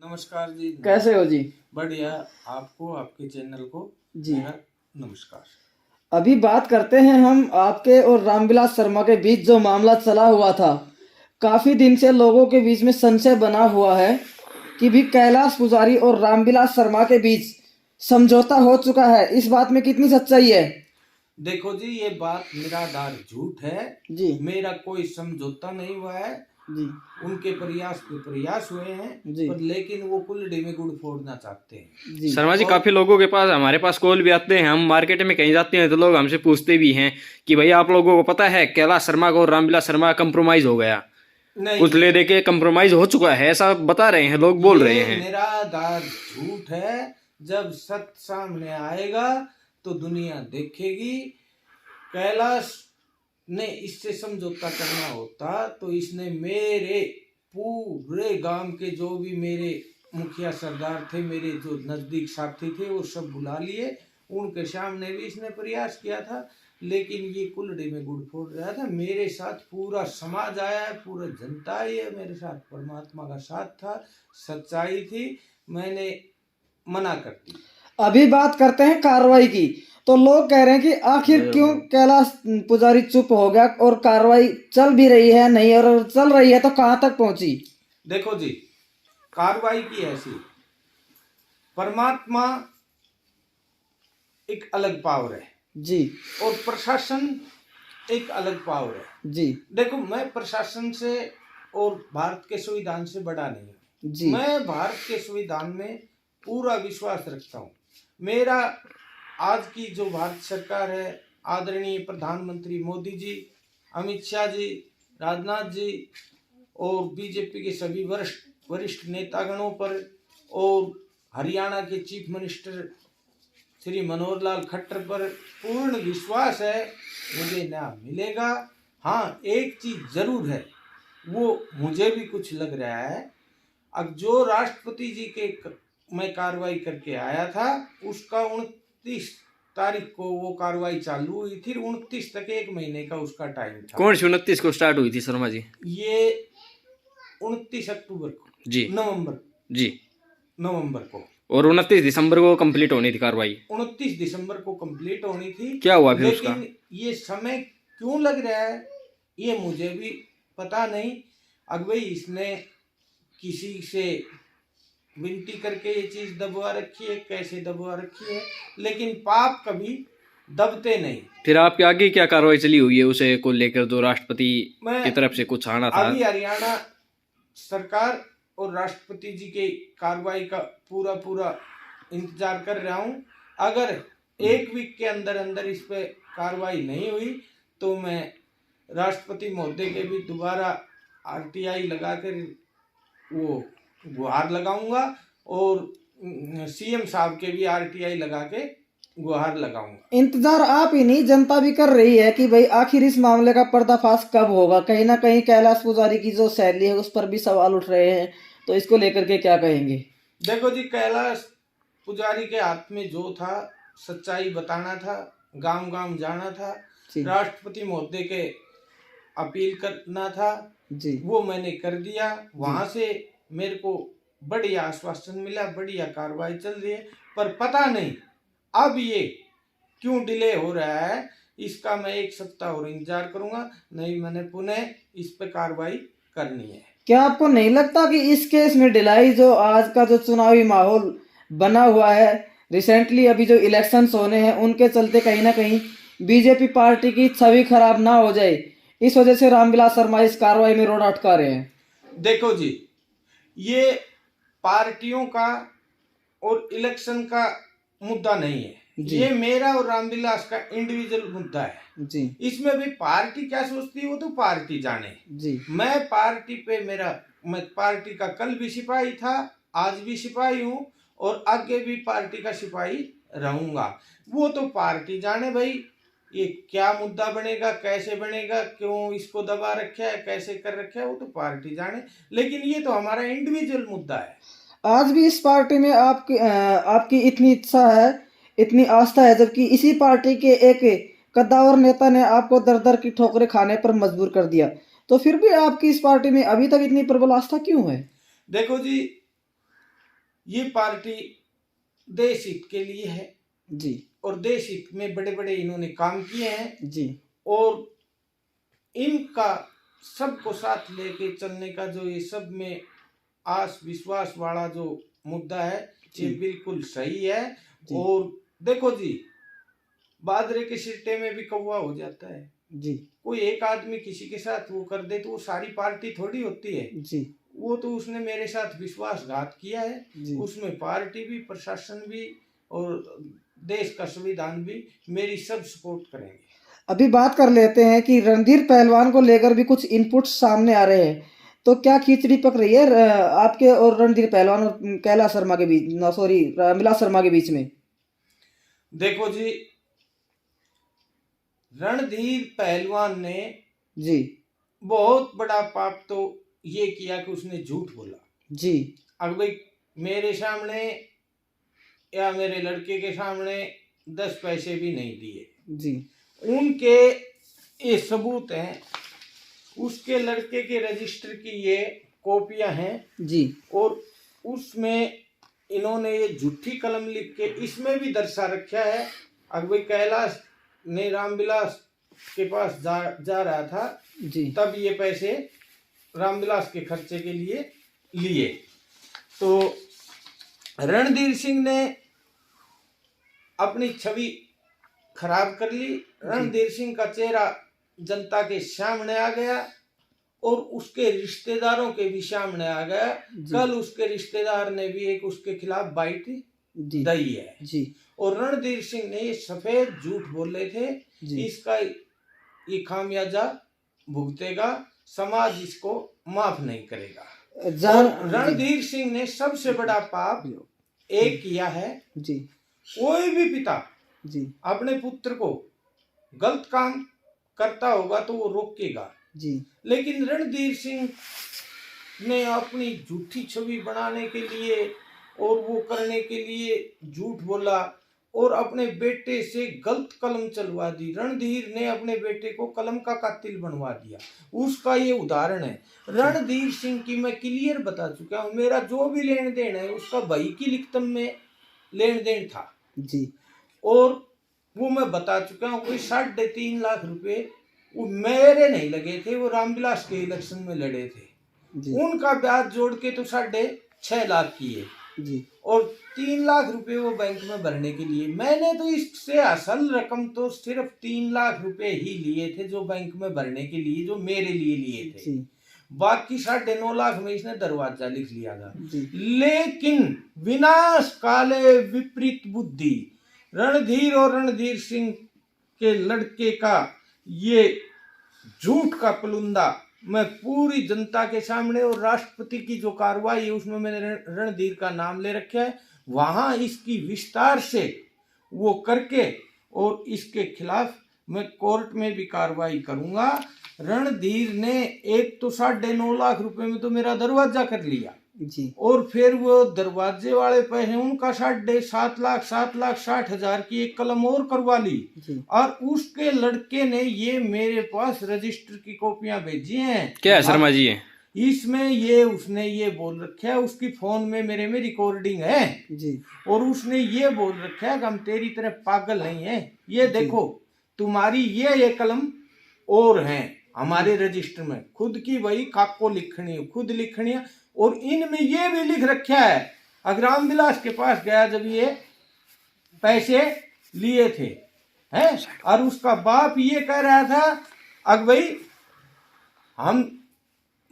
नमस्कार जी। कैसे हो जी? बढ़िया। आपको आपके चैनल को जी मेरा नमस्कार। अभी बात करते हैं हम आपके और रामविलास शर्मा के बीच जो मामला चला हुआ था। काफ़ी दिन से लोगों के बीच में संशय बना हुआ है कि भी कैलाश पुजारी और रामविलास शर्मा के बीच समझौता हो चुका है। इस बात में कितनी सच्चाई है? देखो जी, ये बात निराधार झूठ है जी मेरा कोई समझौता नहीं हुआ है। जी उनके प्रयास पे प्रयास हुए हैं जी पर लेकिन वो कुल्हड़ी में गुड़ फोड़ना चाहते हैं। जी शर्मा जी, और काफी लोगों के पास हमारे पास कॉल भी आते हैं। हम मार्केट में कहीं जाते हैं तो लोग हमसे पूछते भी हैं कि भाई आप लोगों को पता है कैलाश शर्मा को और रामविलास शर्मा कंप्रोमाइज हो गया, कुछ नहीं, ले दे के कंप्रोमाइज हो चुका है, ऐसा बता रहे हैं लोग, बोल रहे ये हैं। निराधार झूठ है। जब सत्य सामने आएगा तो दुनिया देखेगी। कैलाश ने इससे समझौता करना होता तो इसने मेरे पूरे गांव के जो भी मेरे मुखिया सरदार थे, मेरे जो नजदीक साथी थे, वो सब बुला लिए। उनके सामने भी इसने प्रयास किया था लेकिन ये कुल्हड़ी में गुड़ फोड़ रहा था। मेरे साथ पूरा समाज आया है, पूरा जनता आई है मेरे साथ। परमात्मा का साथ था, सच्चाई थी, मैंने मना कर दी। अभी बात करते हैं कार्रवाई की। तो लोग कह रहे हैं कि आखिर क्यों कैलाश पुजारी चुप हो गया और कार्रवाई चल भी रही है नहीं, और चल रही है तो कहाँ तक पहुंची? देखो जी, कार्रवाई की ऐसी, परमात्मा एक अलग पावर है जी और प्रशासन एक अलग पावर है। जी देखो, मैं प्रशासन से और भारत के संविधान से बड़ा नहीं हूँ। जी मैं भारत के संविधान में पूरा विश्वास रखता हूँ। मेरा आज की जो भारत सरकार है, आदरणीय प्रधानमंत्री मोदी जी, अमित शाह जी, राजनाथ जी और बीजेपी के सभी वरिष्ठ नेतागणों पर और हरियाणा के चीफ मिनिस्टर श्री मनोहर लाल खट्टर पर पूर्ण विश्वास है, मुझे न्याय मिलेगा। हाँ, एक चीज जरूर है, वो मुझे भी कुछ लग रहा है। अब जो राष्ट्रपति जी के मैं कार्रवाई करके आया था, उसका 29 तारीख को वो कार्रवाई चालू हुई थी। 29 तक, 1 महीने का उसका टाइम था। कौन सी 29 को स्टार्ट हुई थी शर्मा जी? ये 29 अक्टूबर को, जी जी नवंबर को, और 29 दिसंबर को कंप्लीट होनी थी कार्रवाई। 29 दिसंबर को कंप्लीट होनी थी। क्या हुआ फिर लेकिन उसका? ये समय क्यों लग रहा है ये मुझे भी पता नहीं। अगुवाई इसने किसी से विनती करके ये चीज दबवा रखी है, कैसे दबवा रखी है, लेकिन पाप कभी दबते नहीं। फिर आपके आगे क्या कार्रवाई चली हुई है उसे को लेकर, जो राष्ट्रपति मैं की तरफ से कुछ आना था? अभी हरियाणा सरकार और राष्ट्रपति जी के कार्रवाई का पूरा इंतजार कर रहा हूं। अगर 1 वीक के अंदर अंदर इस पे कार्रवाई नहीं हुई तो मैं राष्ट्रपति महोदय के भी दोबारा आरटीआई लगाकर वो गुहार लगाऊंगा और सीएम साहब के भी आरटीआई लगा के गुहार लगाऊंगा। इंतजार आप ही नहीं, जनता भी कर रही है कि भाई आखिर इस मामले का पर्दाफाश कब होगा। कहीं ना कहीं कैलाश पुजारी की जो शैली है उस पर भी सवाल उठ रहे हैं, तो इसको लेकर के क्या कहेंगे? देखो जी, कैलाश पुजारी के हाथ में जो था, सच्चाई बताना था, गांव गांव जाना था, राष्ट्रपति महोदय के अपील करना था जी वो मैंने कर दिया। वहां से मेरे को बढ़िया आश्वासन मिला, बढ़िया कार्रवाई चल रही है। पर पता नहीं अब ये क्यों डिले हो रहा है, इसका मैं 1 सप्ताह और इंतजार करूंगा, नहीं मैंने पुनः इस पे कार्रवाई करनी है। क्या आपको नहीं लगता कि इस केस में ढिलाई, जो आज का जो चुनावी माहौल बना हुआ है, रिसेंटली अभी जो इलेक्शंस होने हैं उनके चलते कहीं ना कहीं बीजेपी पार्टी की छवि खराब ना हो जाए, इस वजह से रामविलास शर्मा इस कार्रवाई में रोड अटका रहे हैं? देखो जी, ये पार्टियों का और इलेक्शन का मुद्दा नहीं है, ये मेरा और रामविलास का इंडिविजुअल मुद्दा है जी। इसमें भी पार्टी क्या सोचती है वो तो पार्टी जाने जी। मैं पार्टी पे मैं पार्टी का कल भी सिपाही था, आज भी सिपाही हूँ और आगे भी पार्टी का सिपाही रहूंगा। वो तो पार्टी जाने भाई, ये क्या मुद्दा बनेगा, कैसे बनेगा, क्यों इसको दबा रखा है, कैसे कर रखा है, वो तो पार्टी जाने। लेकिन ये तो हमारा इंडिविजुअल मुद्दा है। आज भी इस पार्टी में आपकी इतनी इच्छा है, इतनी आस्था है, जबकि इसी पार्टी के एक कद्दावर नेता ने आपको दर दर की ठोकरें खाने पर मजबूर कर दिया, तो फिर भी आपकी इस पार्टी में अभी तक इतनी प्रबल आस्था क्यों है? देखो जी, ये पार्टी देश हित के लिए है जी और देश हित में बड़े बड़े इन्होंने काम किए हैं जी और इनका सबको साथ लेके चलने का जो ये सब में आस विश्वास वाला जो मुद्दा है ये बिल्कुल सही है। और देखो जी, बाजरे के सिट्टे में भी कौवा हो जाता है जी कोई एक आदमी किसी के साथ वो कर दे तो वो सारी पार्टी थोड़ी होती है। जी वो तो उसने मेरे साथ विश्वासघात किया है, जी उसमें पार्टी भी, प्रशासन भी और देश का संविधान भी मेरी सब सपोर्ट करेंगे। अभी बात कर लेते हैं कि रणधीर पहलवान को लेकर भी कुछ इनपुट सामने आ रहे हैं, तो क्या खिचड़ी पक रही है आपके और रणधीर पहलवान और कैलाश शर्मा के बीच, सॉरी रामविलास शर्मा के बीच में? देखो जी, रणधीर पहलवान ने जी बहुत बड़ा पाप तो ये किया कि उसने झूठ बोला। जी अब भाई मेरे सामने या मेरे लड़के के सामने 10 पैसे भी नहीं दिए, जी उनके ये सबूत हैं, उसके लड़के के रजिस्टर की ये कॉपियां हैं जी और उसमें इन्होंने ये झूठी कलम लिख के इसमें भी दर्शा रखा है। अब भाई कैलाश ने रामविलास के पास जा रहा था जी तब ये पैसे रामविलास के खर्चे के लिए लिए। तो रणधीर सिंह ने अपनी छवि खराब कर ली। रणधीर सिंह का चेहरा जनता के सामने आ गया और उसके रिश्तेदारों के भी सामने आ गया। कल उसके रिश्तेदार ने भी एक उसके खिलाफ बाइट दी है जी और रणधीर सिंह ने ये सफेद झूठ बोले थे, इसका ये खामियाजा भुगतेगा, समाज इसको माफ नहीं करेगा। रणधीर सिंह ने सबसे बड़ा पाप एक किया है जी। कोई भी पिता जी अपने पुत्र को गलत काम करता होगा तो वो रोकेगा जी, लेकिन रणधीर सिंह ने अपनी झूठी छवि बनाने के लिए और वो करने के लिए झूठ बोला और अपने बेटे से गलत कलम चलवा दी। रणधीर ने अपने बेटे को कलम का कातिल बनवा दिया, उसका ये उदाहरण है। रणधीर सिंह की मैं क्लियर बता चुका हूँ, मेरा जो भी लेन देन है उसका भाई की लिखतम में लेन देन था जी, और वो मैं बता चुका हूँ। कोई 3.5 लाख रुपए वो मेरे नहीं लगे थे, वो रामविलास के इलेक्शन में लड़े थे जी। उनका ब्याज जोड़ के तो 6.5 लाख किए जी और 3 लाख रुपए वो बैंक में भरने के लिए। मैंने तो इससे असल रकम तो सिर्फ 3 लाख रुपए ही लिए थे जो बैंक में भरने के लिए, जो मेरे लिए लिए थे जी। बाकी 9.5 लाख में इसने दरवाजा लिख लिया था जी। लेकिन विनाश काले विपरीत बुद्धि, रणधीर और रणधीर सिंह के लड़के का ये झूठ का पुलंदा मैं पूरी जनता के सामने और राष्ट्रपति की जो कार्रवाई है उसमें मैंने रणधीर का नाम ले रखा है, वहां इसकी विस्तार से वो करके और इसके खिलाफ मैं कोर्ट में भी कार्रवाई करूंगा। रणधीर ने एक तो 9.5 लाख रुपए में तो मेरा दरवाजा कर लिया जी, और फिर वो दरवाजे वाले पैसे उनका 7,60,60,000 की एक कलम और करवा ली जी। और उसके लड़के ने ये मेरे पास रजिस्टर की कॉपियां भेजी हैं। क्या शर्मा जी है इसमें ये उसने ये बोल रखा है, उसकी फोन में मेरे में रिकॉर्डिंग है जी, और उसने ये बोल रखा है कि हम तेरी तरह पागल नहीं है, ये देखो तुम्हारी ये कलम और हैं हमारे रजिस्टर में, खुद की वही काको लिखनी है, खुद लिखनी है और इनमें ये भी लिख रखा है अगर रामविलास के पास गया जब ये पैसे लिए थे हैं और उसका बाप ये कह रहा था अगर भाई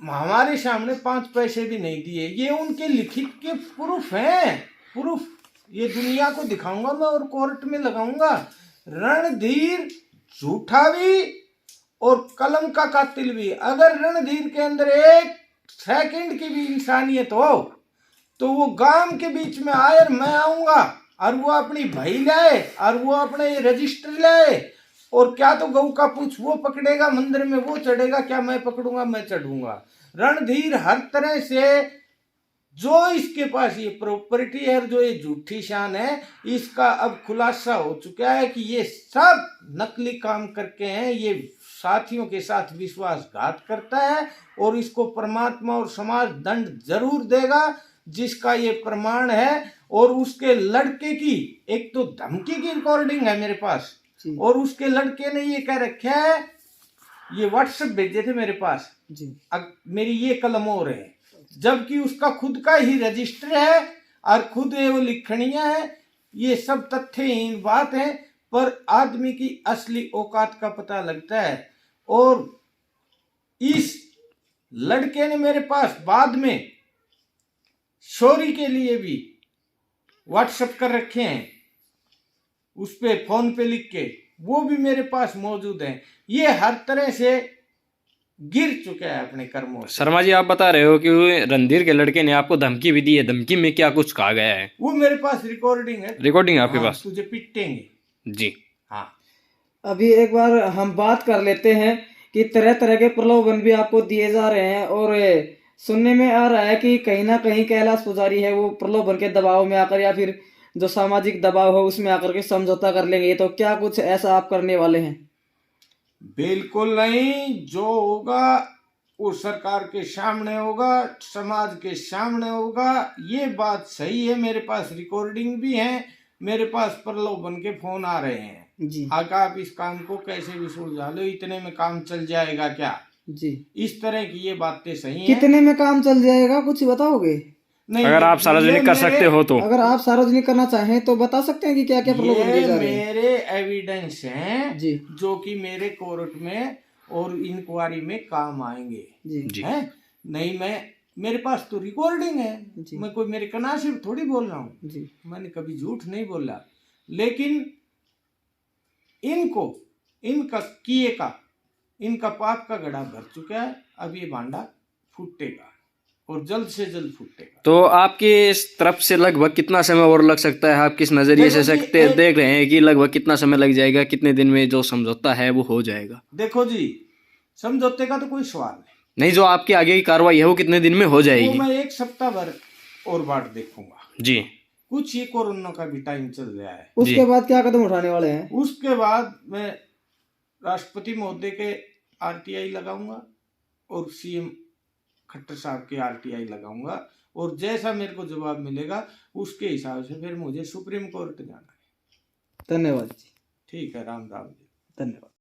हमारे सामने 5 पैसे भी नहीं दिए, ये उनके लिखित के प्रूफ हैं, प्रूफ ये दुनिया को दिखाऊंगा मैं और कोर्ट में लगाऊंगा। रणधीर झूठा भी और कलम का कातिल भी। अगर रणधीर के अंदर 1 सेकंड की भी इंसानियत हो तो वो गांव के बीच में आए और मैं आऊंगा और वो अपनी भाई लाए और वो अपने रजिस्टर लाए और क्या तो गऊ का पूछ वो पकड़ेगा, मंदिर में वो चढ़ेगा, क्या मैं पकड़ूंगा, मैं चढ़ूंगा। रणधीर हर तरह से जो इसके पास ये प्रॉपर्टी है और जो ये झूठी शान है इसका अब खुलासा हो चुका है कि ये सब नकली काम करके हैं, ये साथियों के साथ विश्वासघात करता है और इसको परमात्मा और समाज दंड जरूर देगा। जिसका ये प्रमाण है। और उसके लड़के की एक तो धमकी की रिकॉर्डिंग है मेरे पास, जी और उसके लड़के ने ये कह रखा है, ये व्हाट्सएप भेजे थे मेरे पास, जी मेरी ये कलम और है, जबकि उसका खुद का ही रजिस्टर है और खुद वो लिखनिया है। ये सब तथ्यहीन बात है, पर आदमी की असली औकात का पता लगता है। और इस लड़के ने मेरे पास बाद में चोरी के लिए भी व्हाट्सएप कर रखे हैं, उस पे फोन पे लिख के, वो भी मेरे पास मौजूद है। ये हर तरह से गिर चुका है अपने कर्मों से। शर्मा जी, आप बता रहे हो कि रणधीर के लड़के ने आपको धमकी भी दी है, धमकी में क्या कुछ कहा गया है? वो मेरे पास रिकॉर्डिंग है। रिकॉर्डिंग आपके हाँ, पास? तुझे पिटेंगे। जी हाँ, अभी एक बार हम बात कर लेते हैं कि तरह तरह के प्रलोभन भी आपको दिए जा रहे हैं, और सुनने में आ रहा है कि कहीं ना कहीं कैलाश पुजारी है वो प्रलोभन के दबाव में आकर या फिर जो सामाजिक दबाव हो उसमें आकर के समझौता कर लेंगे। तो क्या कुछ ऐसा आप करने वाले हैं? बिल्कुल नहीं। जो होगा वो सरकार के सामने होगा, समाज के सामने होगा। ये बात सही है, मेरे पास रिकॉर्डिंग भी है, मेरे पास प्रलोभन के फोन आ रहे हैं। जी आका आप इस काम को कैसे भी सुलझा लो, इतने में काम चल जाएगा क्या? जी इस तरह की ये बातें सही हैं। कितने में काम चल जाएगा, कुछ बताओगे? नहीं, अगर आप सार्वजनिक कर सकते हो तो। अगर आप सार्वजनिक करना चाहें तो बता सकते हैं कि क्या क्या प्रलोभन दिए ये जा रहे हैं। मेरे एविडेंस हैं जी जो कि मेरे कोर्ट में और इंक्वायरी में काम आएंगे। जी जी हैं? नहीं, मेरे पास तो रिकॉर्डिंग है। जी मैं कोई मेरे कनासिब थोड़ी बोल रहा हूँ, जी मैंने कभी झूठ नहीं बोला। लेकिन इनको इनका किए का, इनका पाप का घड़ा भर चुका है। अब ये भांडा फूटेगा और जल्द से जल्द फूटेगा। तो आपकी इस तरफ से लगभग कितना समय और लग सकता है? आप किस नजरिए से देखो जी, देख रहे हैं कि लगभग कितना समय लग जाएगा, कितने दिन में जो समझौता है वो हो जाएगा? देखो जी, समझौते का तो कोई सवाल नहीं। नहीं, जो आपकी आगे की कार्रवाई है वो कितने दिन में हो वो जाएगी? मैं एक सप्ताह भर और बाट देखूंगा। जी कुछ ये कोरोना का भी टाइम चल रहा है। उसके बाद क्या कदम उठाने वाले हैं? उसके बाद मैं राष्ट्रपति महोदय के आरटीआई लगाऊंगा और सीएम खट्टर साहब के आरटीआई लगाऊंगा, और जैसा मेरे को जवाब मिलेगा उसके हिसाब से फिर मुझे सुप्रीम कोर्ट जाना है। धन्यवाद जी। ठीक है, राम राम जी। धन्यवाद।